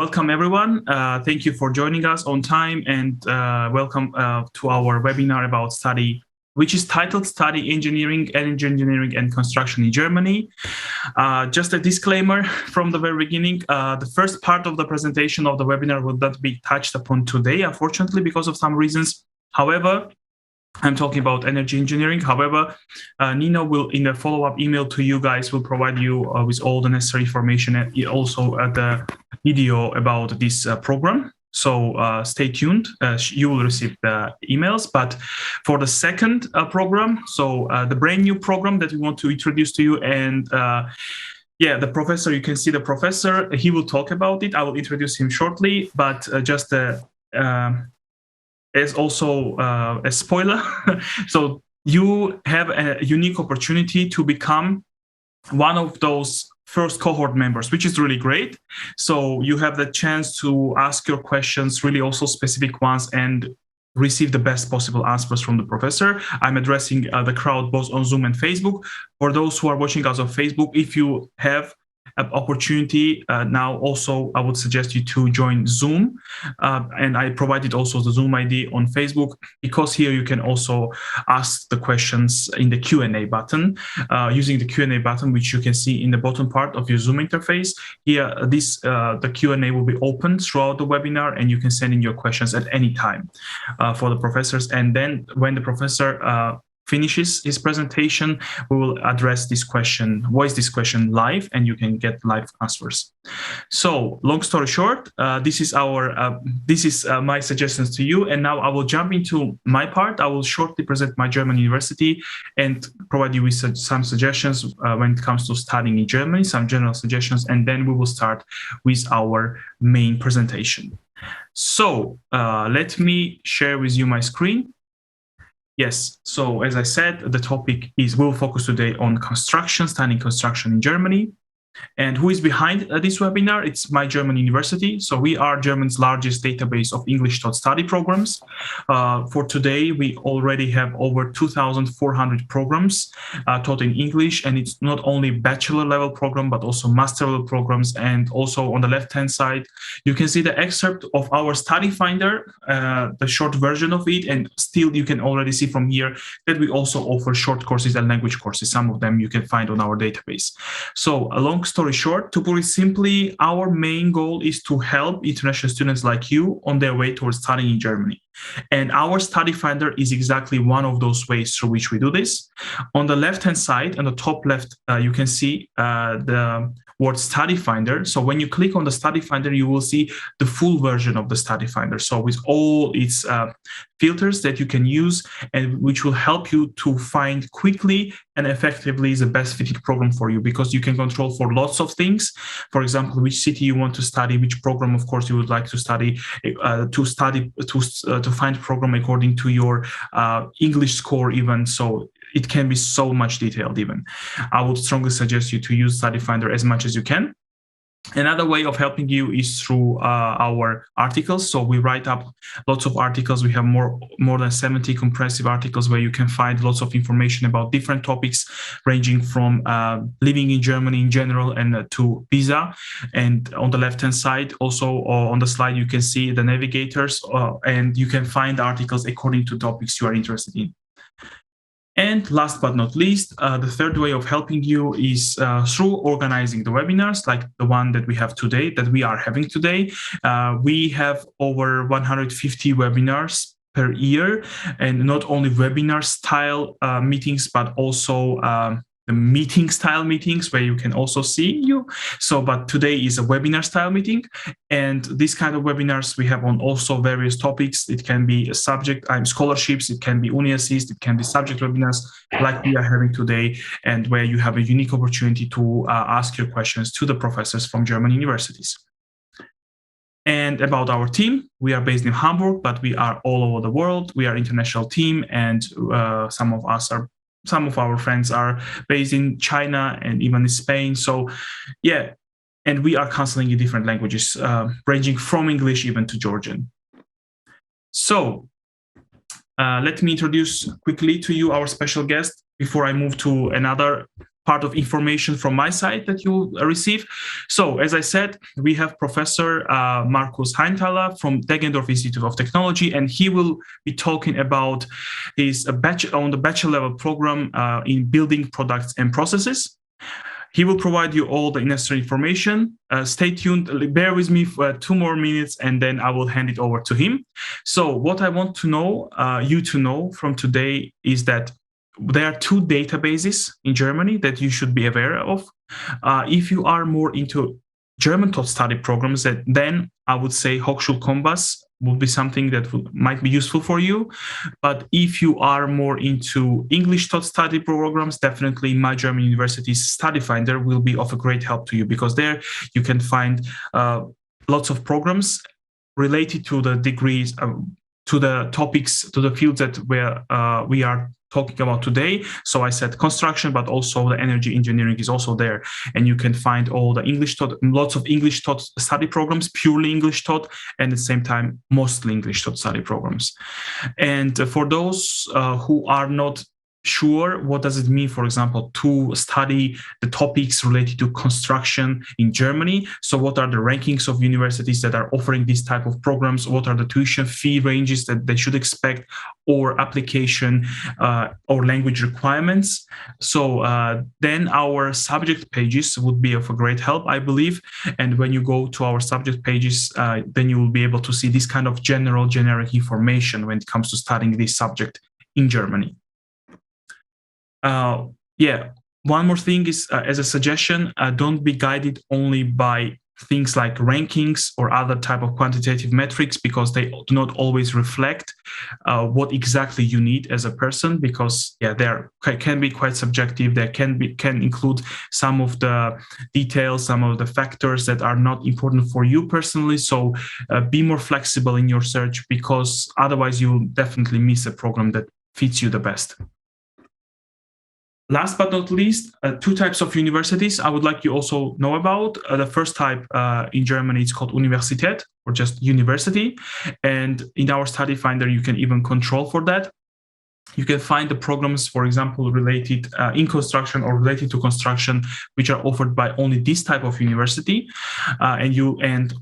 welcome everyone. Thank you for joining us on time, and welcome to our webinar about study, which is titled Study Engineering, Energy Engineering and Construction in Germany. Just a disclaimer from the very beginning, the first part of the presentation of the webinar will not be touched upon today, unfortunately, because of some reasons. However, I'm talking about energy engineering. However, Nino will, in a follow-up email to you guys, will provide you with all the necessary information and also the video about this program. So stay tuned. You will receive the emails. But for the second program, so the brand new program that we want to introduce to you, and yeah, the professor, you can see the professor. He will talk about it. I will introduce him shortly, but just as also a spoiler. So you have a unique opportunity to become one of those first cohort members, which is really great. So you have the chance to ask your questions, really also specific ones, and receive the best possible answers from the professor. I'm addressing the crowd both on Zoom and Facebook. For those who are watching us on Facebook, if you have an opportunity now, also I would suggest you to join Zoom, and I provided also the Zoom ID on Facebook, because here you can also ask the questions in the Q&A button, using the Q&A button, which you can see in the bottom part of your Zoom interface. Here, the Q&A will be open throughout the webinar, and you can send in your questions at any time for the professors. And then when the professor finishes his presentation, we will address this question, voice this question live, and you can get live answers. So, long story short, this is my suggestions to you. And now I will jump into my part. I will shortly present MyGermanUniversity and provide you with some suggestions when it comes to studying in Germany, some general suggestions, and then we will start with our main presentation. So let me share with you my screen. Yes, so as I said, the topic is, we'll focus today on construction, studying construction in Germany. And who is behind this webinar? It's MyGermanUniversity. So we are Germany's largest database of English taught study programs. For today, we already have over 2,400 programs taught in English, and it's not only bachelor level program, but also master level programs. And also on the left-hand side, you can see the excerpt of our study finder, the short version of it. And still, you can already see from here that we also offer short courses and language courses. Some of them you can find on our database. So long story short, to put it simply, our main goal is to help international students like you on their way towards studying in Germany. And our study finder is exactly one of those ways through which we do this. On the left-hand side, on the top left, you can see the word study finder. So when you click on the study finder, you will see the full version of the study finder. So with all its filters that you can use, and which will help you to find quickly and effectively the best fitted program for you, because you can control for lots of things. For example, which city you want to study, which program, of course, you would like to study, to find program according to your English score even. So it can be so much detailed even. I would strongly suggest you to use Study Finder as much as you can. Another way of helping you is through our articles. So we write up lots of articles. We have more than 70 comprehensive articles where you can find lots of information about different topics, ranging from living in Germany in general and to visa. And on the left-hand side, also on the slide, you can see the navigators, and you can find articles according to topics you are interested in. And last but not least, the third way of helping you is through organizing the webinars like the one that we have today, that we are having today. We have over 150 webinars per year, and not only webinar style meetings, but also the meeting style meetings where you can also see you. So, but today is a webinar style meeting, and this kind of webinars we have on also various topics. It can be a subject, scholarships, it can be uni assist, it can be subject webinars like we are having today, and where you have a unique opportunity to ask your questions to the professors from German universities. And about our team, we are based in Hamburg, but we are all over the world. We are an international team, and some of our friends are based in China and even in Spain. So yeah, and we are counseling in different languages, ranging from English even to Georgian. So let me introduce quickly to you our special guest before I move to another part of information from my side that you receive. So, as I said, we have Professor Markus Hainthaler from Deggendorf Institute of Technology, and he will be talking about his on the bachelor level program in building products and processes. He will provide you all the necessary information. Stay tuned, bear with me for 2 more minutes, and then I will hand it over to him. So what I want to know, you to know from today is that there are 2 databases in Germany that you should be aware of. If you are more into German taught study programs, then I would say Hochschulkompass would be something that might be useful for you. But if you are more into English taught study programs, definitely MyGermanUniversity's Study Finder will be of a great help to you, because there you can find lots of programs related to the degrees, to the topics, to the fields that we are talking about today. So I said construction, but also the energy engineering is also there. And you can find all the English taught, lots of English taught study programs, purely English taught, and at the same time, mostly English taught study programs. And for those who are not sure what does it mean, for example, to study the topics related to construction in Germany. So what are the rankings of universities that are offering this type of programs? What are the tuition fee ranges that they should expect, or application or language requirements? So then our subject pages would be of a great help, I believe. And when you go to our subject pages, then you will be able to see this kind of generic information when it comes to studying this subject in Germany. One more thing is, as a suggestion, don't be guided only by things like rankings or other type of quantitative metrics, because they do not always reflect what exactly you need as a person, because they can be quite subjective. They can include some of the details, some of the factors that are not important for you personally. So be more flexible in your search, because otherwise you'll definitely miss a program that fits you the best. Last but not least, 2 types of universities I would like you also know about. The first type in Germany is called Universität, or just university. And in our study finder, you can even control for that. You can find the programs, for example, related in construction or related to construction, which are offered by only this type of university,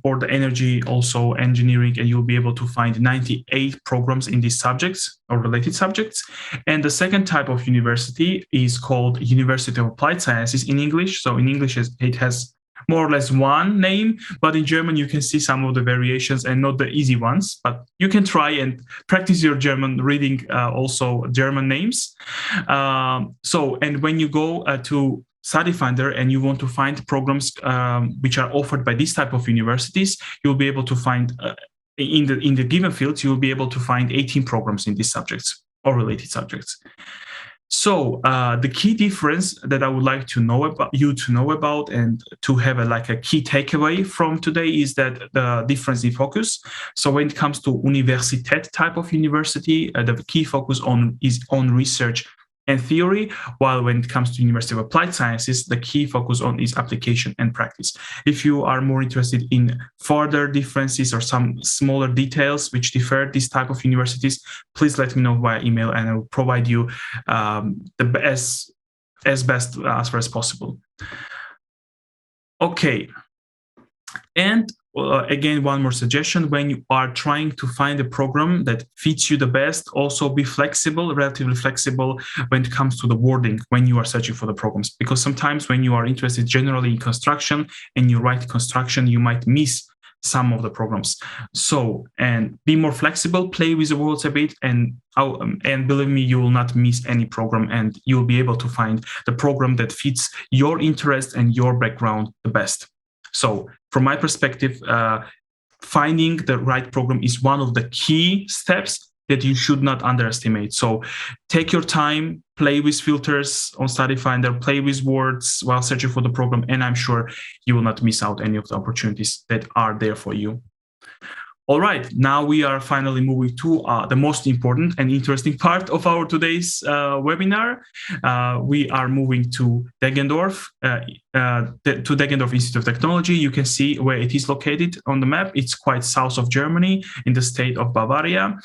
or the energy, also engineering, and you'll be able to find 98 programs in these subjects or related subjects. And the second type of university is called University of Applied Sciences in English. So in English, it has more or less one name, but in German you can see some of the variations, and not the easy ones, but you can try and practice your German reading also German names. And when you go to Study Finder and you want to find programs which are offered by this type of universities, you'll be able to find in the given fields, you'll be able to find 18 programs in these subjects or related subjects. So the key difference that I would like to know about and to have a key takeaway from today is that the difference in focus. So when it comes to Universität type of university, the key focus is on research and theory, while when it comes to University of Applied Sciences, the key focus is application and practice. If you are more interested in further differences or some smaller details which differ these type of universities, please let me know via email, and I will provide you as best as far as possible. Okay. And again, one more suggestion: when you are trying to find a program that fits you the best, also be flexible, relatively flexible when it comes to the wording when you are searching for the programs. Because sometimes when you are interested generally in construction and you write construction, you might miss some of the programs. So, and be more flexible, play with the words a bit, and believe me, you will not miss any program, and you'll be able to find the program that fits your interest and your background the best. So from my perspective, finding the right program is one of the key steps that you should not underestimate. So take your time, play with filters on Study Finder, play with words while searching for the program, and I'm sure you will not miss out any of the opportunities that are there for you. All right, now we are finally moving to the most important and interesting part of our today's webinar. We are moving to Deggendorf, to Deggendorf Institute of Technology. You can see where it is located on the map. It's quite south of Germany in the state of Bavaria.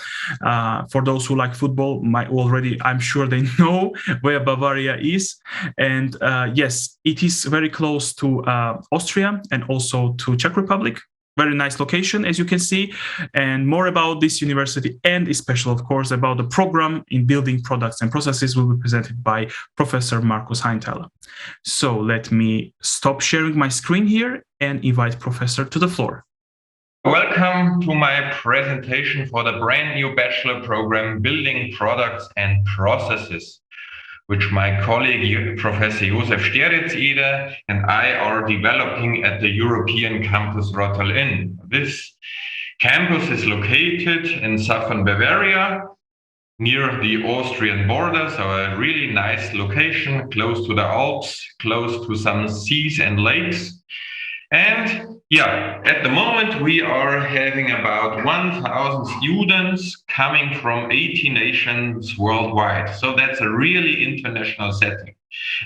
For those who like football, I'm sure they know where Bavaria is. And yes, it is very close to Austria and also to Czech Republic. Very nice location, as you can see. And more about this university, and especially, of course, about the program in building products and processes, will be presented by Professor Markus Hainthaler. So let me stop sharing my screen here and invite Professor to the floor. Welcome to my presentation for the brand new bachelor program, Building Products and Processes, which my colleague, Professor Josef Steritz-Eder, and I are developing at the European campus Rottal-Inn. This campus is located in southern Bavaria, near the Austrian border, so a really nice location, close to the Alps, close to some seas and lakes. And yeah, at the moment we are having about 1,000 students coming from 80 nations worldwide. So that's a really international setting.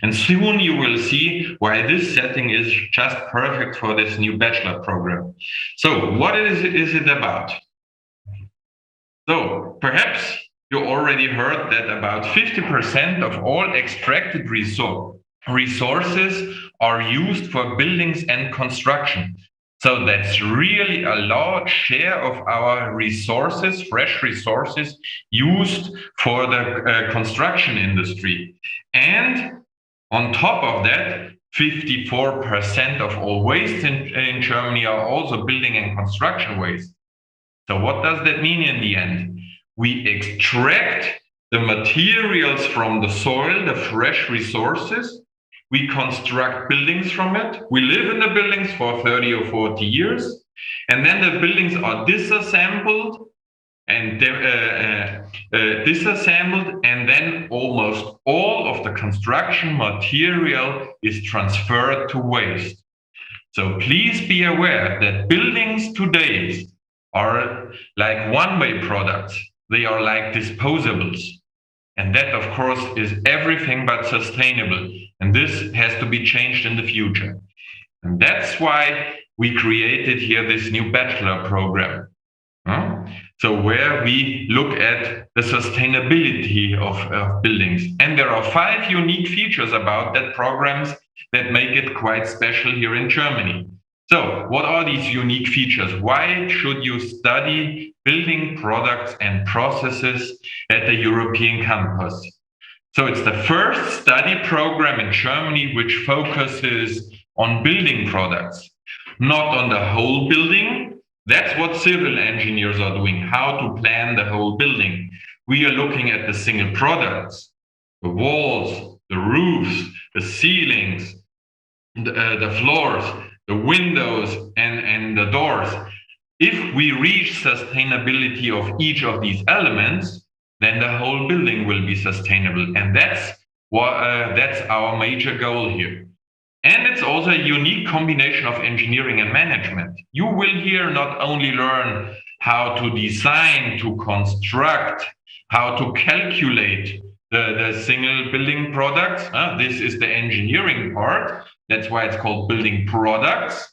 And soon you will see why this setting is just perfect for this new bachelor program. So what is it about? So perhaps you already heard that about 50% of all extracted resources are used for buildings and construction. So that's really a large share of our resources, fresh resources, used for the construction industry. And on top of that, 54% of all waste in Germany are also building and construction waste. So what does that mean in the end? We extract the materials from the soil, the fresh resources. We construct buildings from it. We live in the buildings for 30 or 40 years. And then the buildings are disassembled and then almost all of the construction material is transferred to waste. So please be aware that buildings today are like one-way products. They are like disposables. And that, of course, is everything but sustainable. And this has to be changed in the future. And that's why we created here this new bachelor program. So where we look at the sustainability of buildings. And there are 5 unique features about that programs that make it quite special here in Germany. So what are these unique features? Why should you study building products and processes at the European campus? So it's the first study program in Germany which focuses on building products, not on the whole building. That's what civil engineers are doing, how to plan the whole building. We are looking at the single products, the walls, the roofs, the ceilings, the floors, the windows and the doors. If we reach sustainability of each of these elements, then the whole building will be sustainable. And that's our major goal here. And it's also a unique combination of engineering and management. You will here not only learn how to design, to construct, how to calculate the single building products. This is the engineering part. That's why it's called building products.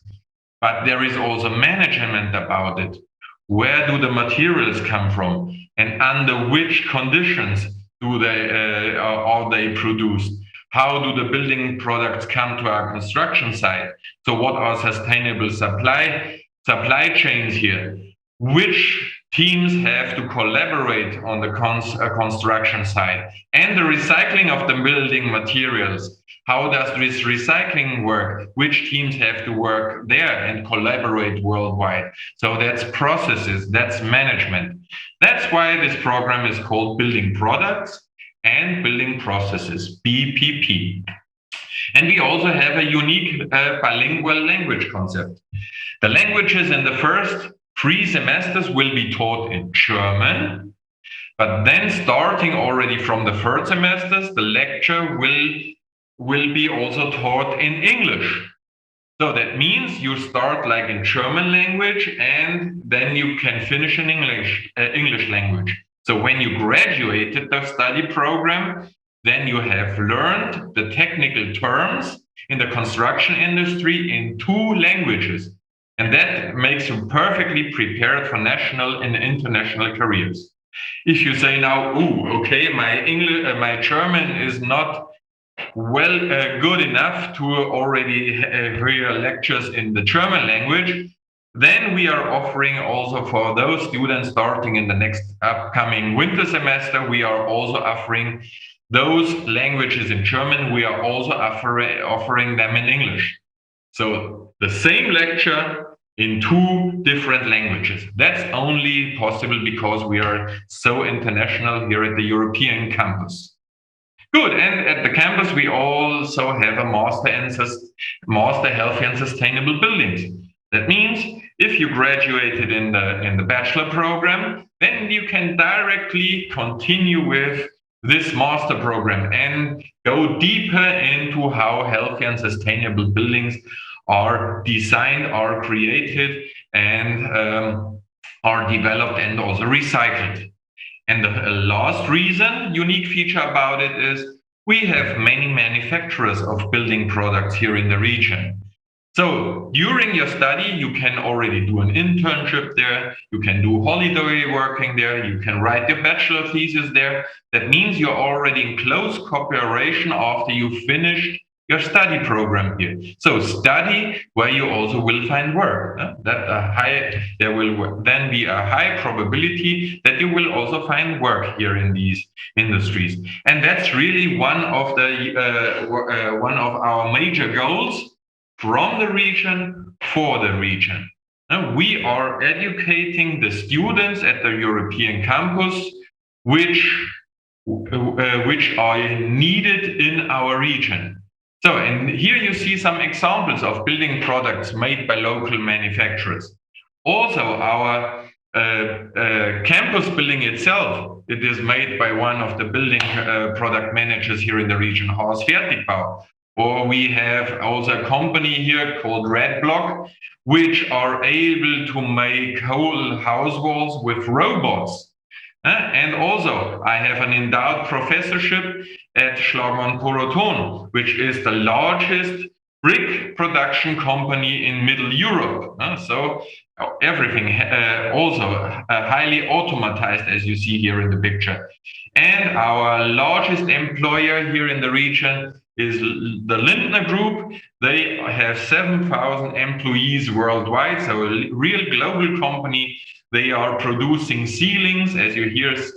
But there is also management about it. Where do the materials come from? And under which conditions are they produced? How do the building products come to our construction site? So what are sustainable supply chains here? Which teams have to collaborate on the construction site? And the recycling of the building materials. How does this recycling work? Which teams have to work there and collaborate worldwide? So that's processes, that's management. That's why this program is called Building Products and Building Processes, BPP. And we also have a unique bilingual language concept. The languages in the first 3 semesters will be taught in German, but then starting already from the 3rd semesters, the lecture will be also taught in English. So that means you start like in German language and then you can finish in English language. So when you graduated the study program, then you have learned the technical terms in the construction industry in 2 languages. And that makes you perfectly prepared for national and international careers. If you say now, "Ooh, okay, my German is not well good enough to already hear lectures in the German language," then we are offering also for those students starting in the next upcoming winter semester, we are also offering those languages in German. We are also offering them in English. So the same lecture in 2 different languages. That's only possible because we are so international here at the European campus. Good, and at the campus we also have a master healthy and sustainable buildings. That means if you graduated in the bachelor program, then you can directly continue with this master program and go deeper into how healthy and sustainable buildings are designed, are created, and are developed and also recycled. And the last reason, unique feature about it is we have many manufacturers of building products here in the region. So during your study, you can already do an internship there, you can do holiday working there, you can write your bachelor thesis there. That means you're already in close cooperation after you finished your study program here. So study where you also will find work. There will then be a high probability that you will also find work here in these industries. And that's really one of our major goals from the region for the region. We are educating the students at the European campus, which are needed in our region. So, and here you see some examples of building products made by local manufacturers. Also, our campus building itself, it is made by one of the building product managers here in the region, Haus Fertigbau. Or we have also a company here called Red Block, which are able to make whole house walls with robots. And also, I have an endowed professorship at Schlagmann-Poroton, which is the largest brick production company in Middle Europe. So everything also highly automatized, as you see here in the picture. And our largest employer here in the region is the Lindner Group. They have 7,000 employees worldwide, so a real global company. They are producing ceilings, as you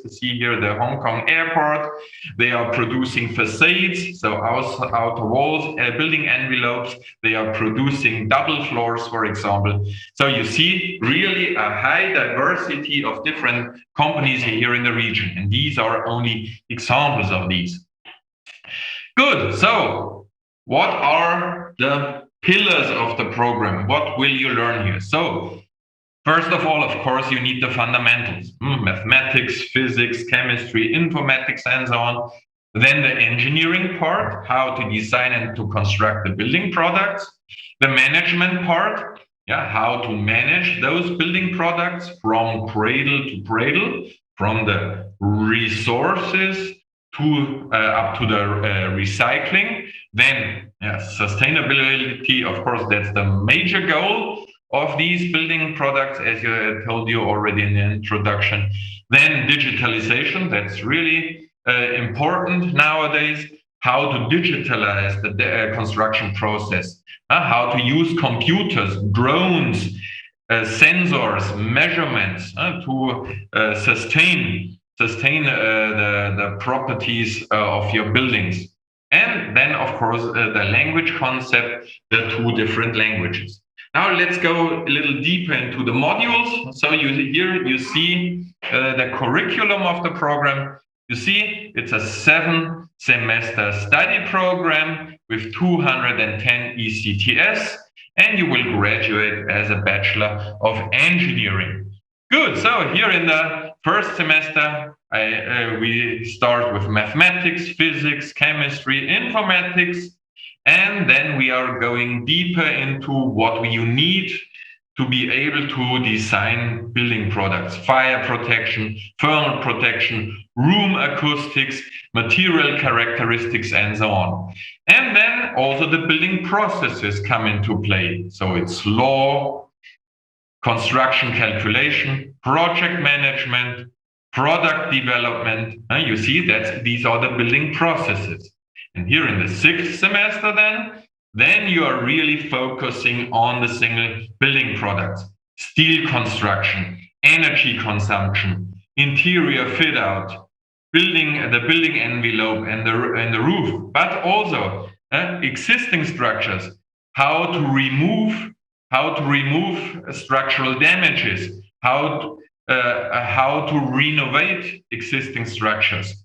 see here, the Hong Kong airport. They are producing facades, so outer walls, building envelopes. They are producing double floors, for example. So you see really a high diversity of different companies here in the region. And these are only examples of these. Good, so what are the pillars of the program? What will you learn here? So, first of all, of course, you need the fundamentals, mathematics, physics, chemistry, informatics, and so on. Then the engineering part, how to design and to construct the building products. The management part, how to manage those building products from cradle to cradle, from the resources to up to the recycling. Then sustainability, of course, that's the major goal of these building products, as I told you already in the introduction. Then digitalization, that's really important nowadays. How to digitalize the construction process, how to use computers, drones, sensors, measurements to sustain the properties of your buildings. And then, of course, the language concept, the 2 different languages. Now let's go a little deeper into the modules. So here you see the curriculum of the program. You see it's a 7-semester study program with 210 ECTS, and you will graduate as a Bachelor of Engineering. Good, so here in the first semester, we start with mathematics, physics, chemistry, informatics, And then we are going deeper into what you need to be able to design building products: fire protection, thermal protection, room acoustics, material characteristics, and so on. And then also the building processes come into play. So it's law, construction calculation, project management, product development. You see that these are the building processes. And here in the 6th semester then you are really focusing on the single building products: steel construction, energy consumption, interior fit out, the building envelope and the roof, but also existing structures, how to remove structural damages, how to renovate existing structures.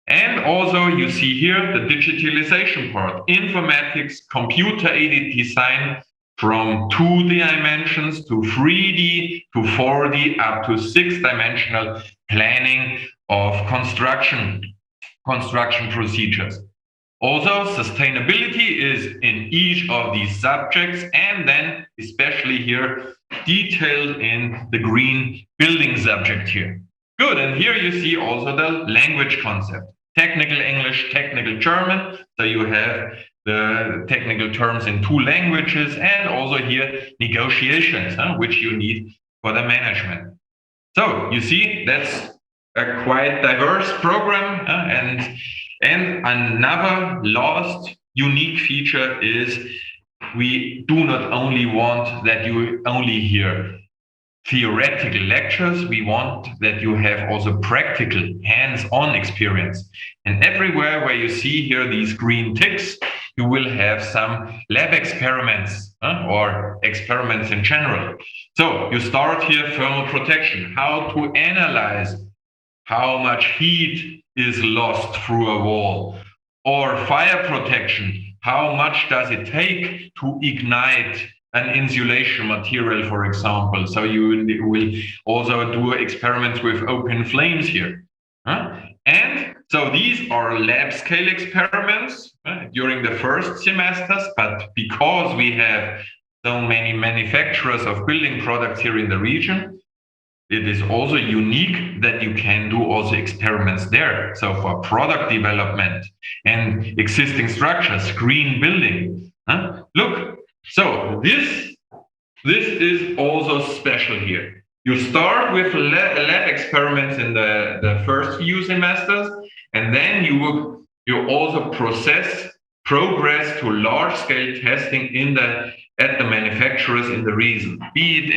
And also you see here the digitalization part: informatics, computer-aided design, from 2D dimensions to 3D to 4D up to 6-dimensional planning of construction procedures. Also, sustainability is in each of these subjects, and then especially here detailed in the green building subject here. Good, and here you see also the language concept: technical English, technical German. So you have the technical terms in 2 languages, and also here negotiations, which you need for the management. So you see, that's a quite diverse program, and another last unique feature is we do not only want that you only hear theoretical lectures, we want that you have also practical hands-on experience. And everywhere where you see here these green ticks, you will have some lab experiments or experiments in general. So you start here: thermal protection, how to analyze how much heat is lost through a wall, or fire protection, how much does it take to ignite an insulation material, for example. So you will also do experiments with open flames here. And so these are lab scale experiments during the first semesters, but because we have so many manufacturers of building products here in the region, it is also unique that you can do also experiments there. So for product development and existing structures, green building. Look, so this is also special here. You start with lab experiments in the first few semesters, and then you also progress to large-scale testing at the manufacturers in the region, be it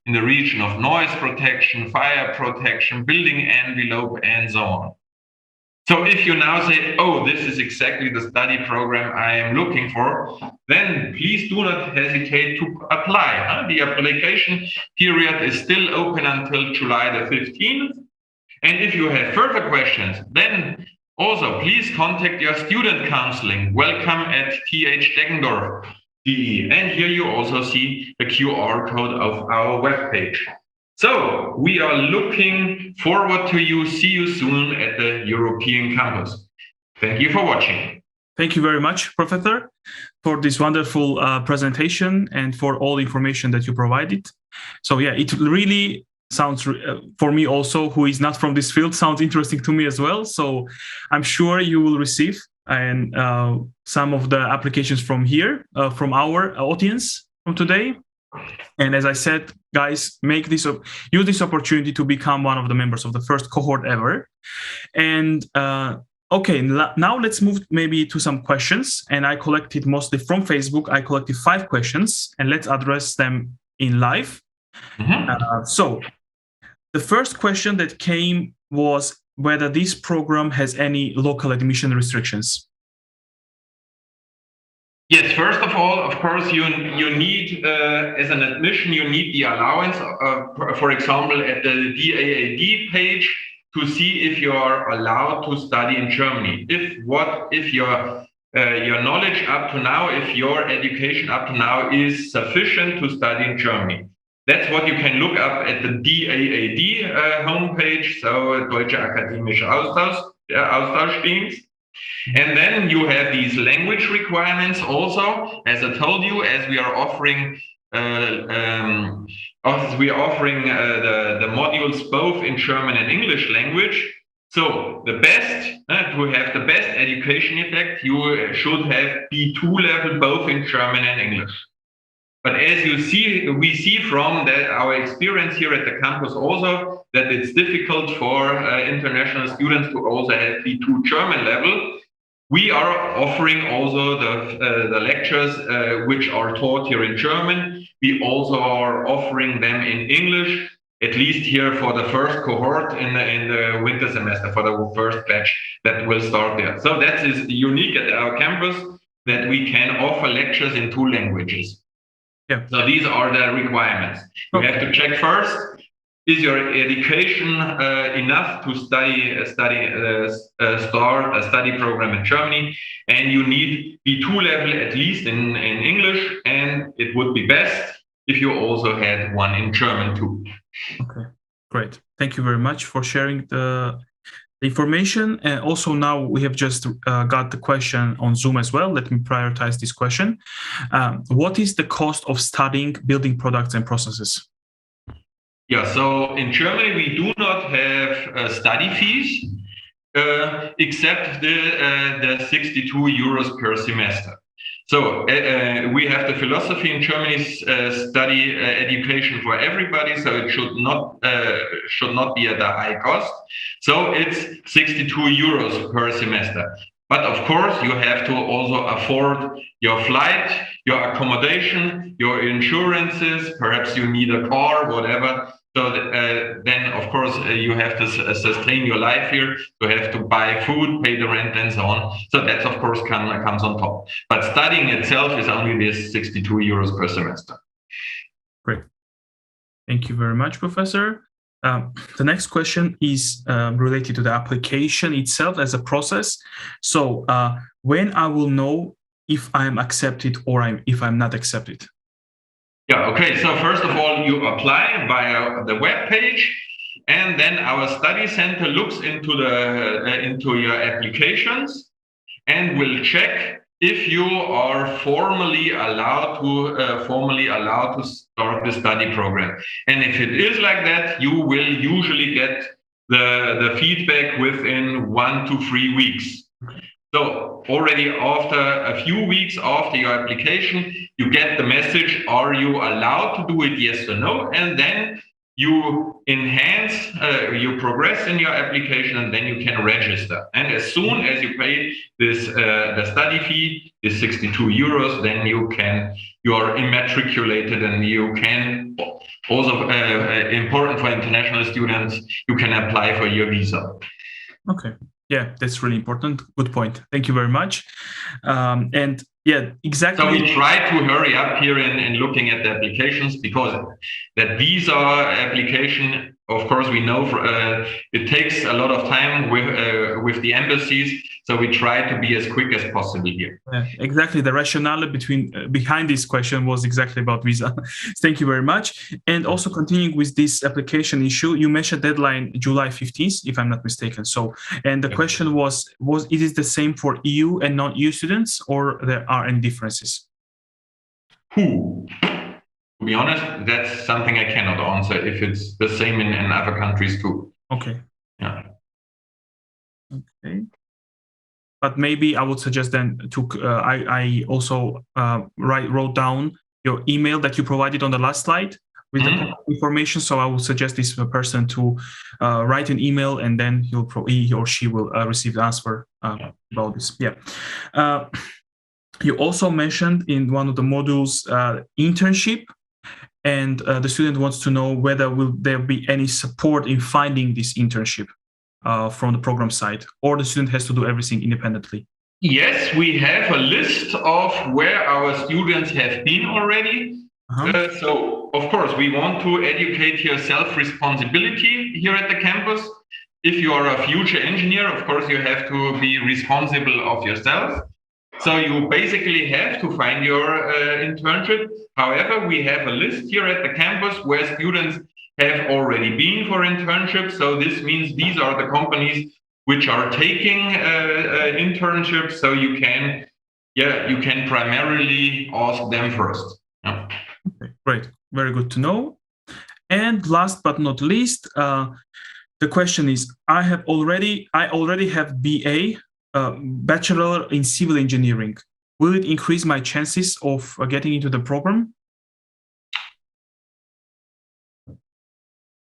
in the region of noise protection, fire protection, building envelope, and so on. So if you now say, oh, this is exactly the study program I am looking for, then please do not hesitate to apply. The application period is still open until July the 15th. And if you have further questions, then also please contact your student counseling. Welcome at Deggendorf.de. And here you also see the QR code of our webpage. So we are looking forward to see you soon at the European campus. Thank you for watching. Thank you very much, Professor, for this wonderful presentation and for all the information that you provided. So yeah, it really sounds, for me also, who is not from this field, sounds interesting to me as well. So I'm sure you will receive some of the applications from here, from our audience from today. And as I said, guys, use this opportunity to become one of the members of the first cohort ever. And okay, now let's move maybe to some questions. And I collected mostly from Facebook. I collected 5 questions, and let's address them in live. So the first question that came was whether this program has any local admission restrictions. Yes, first of all, of course, you need, as an admission, you need the allowance, for example, at the DAAD page to see if you are allowed to study in Germany. If your knowledge up to now, if your education up to now is sufficient to study in Germany. That's what you can look up at the DAAD homepage, so Deutsche Akademische Austauschdienst. And then you have these language requirements also, as I told you, as we are offering the modules both in German and English language. So the best, to have the best education effect, you should have B2 level both in German and English. But as you see, we see from our experience here at the campus also that it's difficult for international students to also have B2 German level. We are offering also the lectures which are taught here in German. We also are offering them in English, at least here for the first cohort in the winter semester, for the first batch that will start there. So that is unique at our campus, that we can offer lectures in 2 languages. Yeah. So these are the requirements. You have to check first, is your education enough to start a study program in Germany? And you need B2 level at least in English, and it would be best if you also had one in German too. Okay, great. Thank you very much for sharing the information. And also now we have just got the question on Zoom as well. Let me prioritize this question. What is the cost of studying building products and processes? Yeah, so in Germany, we do not have study fees, except the 62 euros per semester. So we have the philosophy in Germany, study education for everybody, so it should not be at a high cost. So it's 62 euros per semester. But of course, you have to also afford your flight, your accommodation, your insurances, perhaps you need a car, whatever. So then, of course, you have to sustain your life here. You have to buy food, pay the rent, and so on. So that, of course, comes on top. But studying itself is only this 62 euros per semester. Great. Thank you very much, Professor. The next question is related to the application itself as a process. So when I will know if I'm accepted or if I'm not accepted? Yeah, okay. So first of all, you apply via the web page, and then our study center looks into your applications and will check if you are formally allowed to start the study program. And if it is like that, you will usually get the feedback within 1 to 3 weeks. So already after a few weeks after your application, you get the message, are you allowed to do it, yes or no? And then you you progress in your application, and then you can register. And as soon as you pay this the study fee, this 62 euros, then you are immatriculated, and you can also, important for international students, you can apply for your visa. Okay. Yeah, that's really important. Good point. Thank you very much. And yeah, exactly. So we try to hurry up here in looking at the applications, because that visa application, of course, we know it takes a lot of time with the embassies. So we try to be as quick as possible here. Yeah, exactly. The rationale behind this question was exactly about visa. Thank you very much. And also continuing with this application issue, you mentioned deadline July 15th, if I'm not mistaken. So, and the question was it is the same for EU and non-EU students, or there are any differences? To be honest, that's something I cannot answer if it's the same in other countries too. Okay. Yeah. Okay. But maybe I would suggest then I also wrote down your email that you provided on the last slide with the information. So I would suggest this person to write an email, and then he or she will receive the answer about this. Yeah. You also mentioned in one of the modules internship, and the student wants to know whether will there be any support in finding this internship from the program side, or the student has to do everything independently? Yes, we have a list of where our students have been already. So, of course, we want to educate your self-responsibility here at the campus. If you are a future engineer, of course, you have to be responsible of yourself. So you basically have to find your internship. However, we have a list here at the campus where students have already been for internships. So this means these are the companies which are taking internships, so you can primarily ask them first. Yeah. Okay, great, very good to know. And last but not least, the question is: I already have BA, Bachelor in Civil Engineering. Will it increase my chances of getting into the program?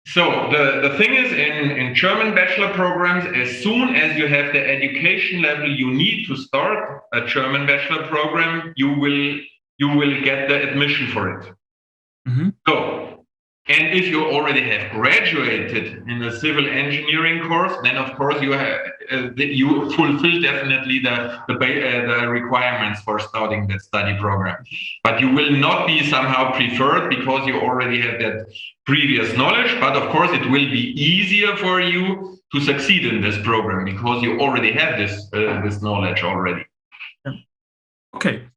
So the thing is, in German bachelor programs, as soon as you have the education level you need to start a German bachelor program, you will get the admission for it. Mm-hmm. So, and if you already have graduated in a civil engineering course, then of course you fulfill definitely the requirements for starting that study program. But you will not be somehow preferred because you already have that previous knowledge. But of course, it will be easier for you to succeed in this program because you already have this knowledge already. Yeah. Okay.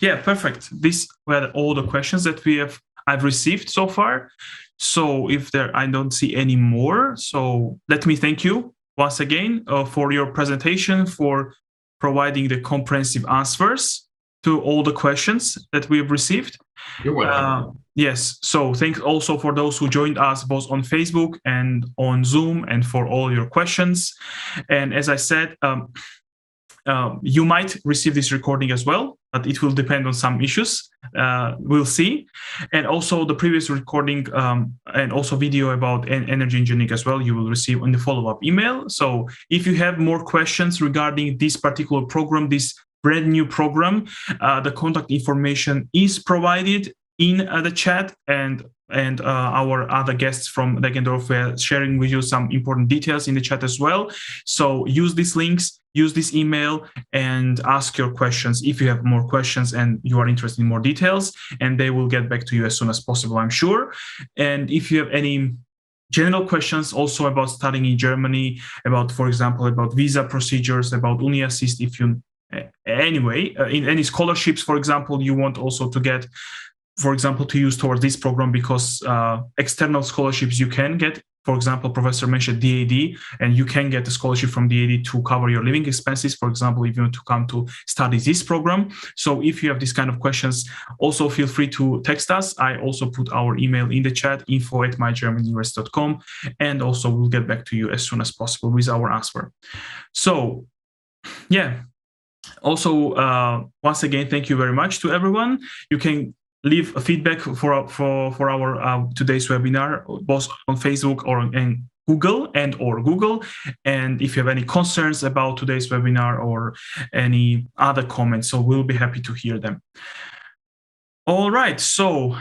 Yeah, perfect. These were all the questions that I've received so far. So I don't see any more. So let me thank you once again for your presentation, for providing the comprehensive answers to all the questions that we have received. You're welcome. Yes. So thanks also for those who joined us both on Facebook and on Zoom, and for all your questions. And as I said, you might receive this recording as well, but it will depend on some issues. We'll see. And also the previous recording and also video about energy engineering as well, you will receive in the follow-up email. So if you have more questions regarding this particular program, this brand new program, the contact information is provided in the chat, and our other guests from Deggendorf were sharing with you some important details in the chat as well. So use these links, use this email, and ask your questions if you have more questions and you are interested in more details, and they will get back to you as soon as possible, I'm sure. And if you have any general questions also about studying in Germany, about, for example, about visa procedures, about Uni Assist, if you anyway, in any scholarships, for example, you want also to get, for example, to use towards this program, because external scholarships you can get. For example, Professor mentioned DAD, and you can get a scholarship from DAD to cover your living expenses, for example, if you want to come to study this program. So if you have these kind of questions, also feel free to text us. I also put our email in the chat, info@mygermanuniversity.com, and also we'll get back to you as soon as possible with our answer. So, yeah. Also, once again, thank you very much to everyone. You can leave a feedback for our today's webinar, both on Facebook or in Google Google. And if you have any concerns about today's webinar or any other comments, so we'll be happy to hear them. All right. So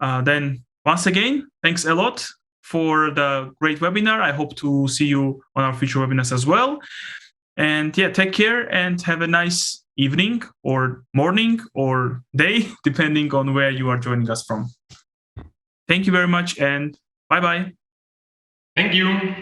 then once again, thanks a lot for the great webinar. I hope to see you on our future webinars as well. And yeah, take care and have a nice evening or morning or day, depending on where you are joining us from. Thank you very much, and bye-bye. Thank you.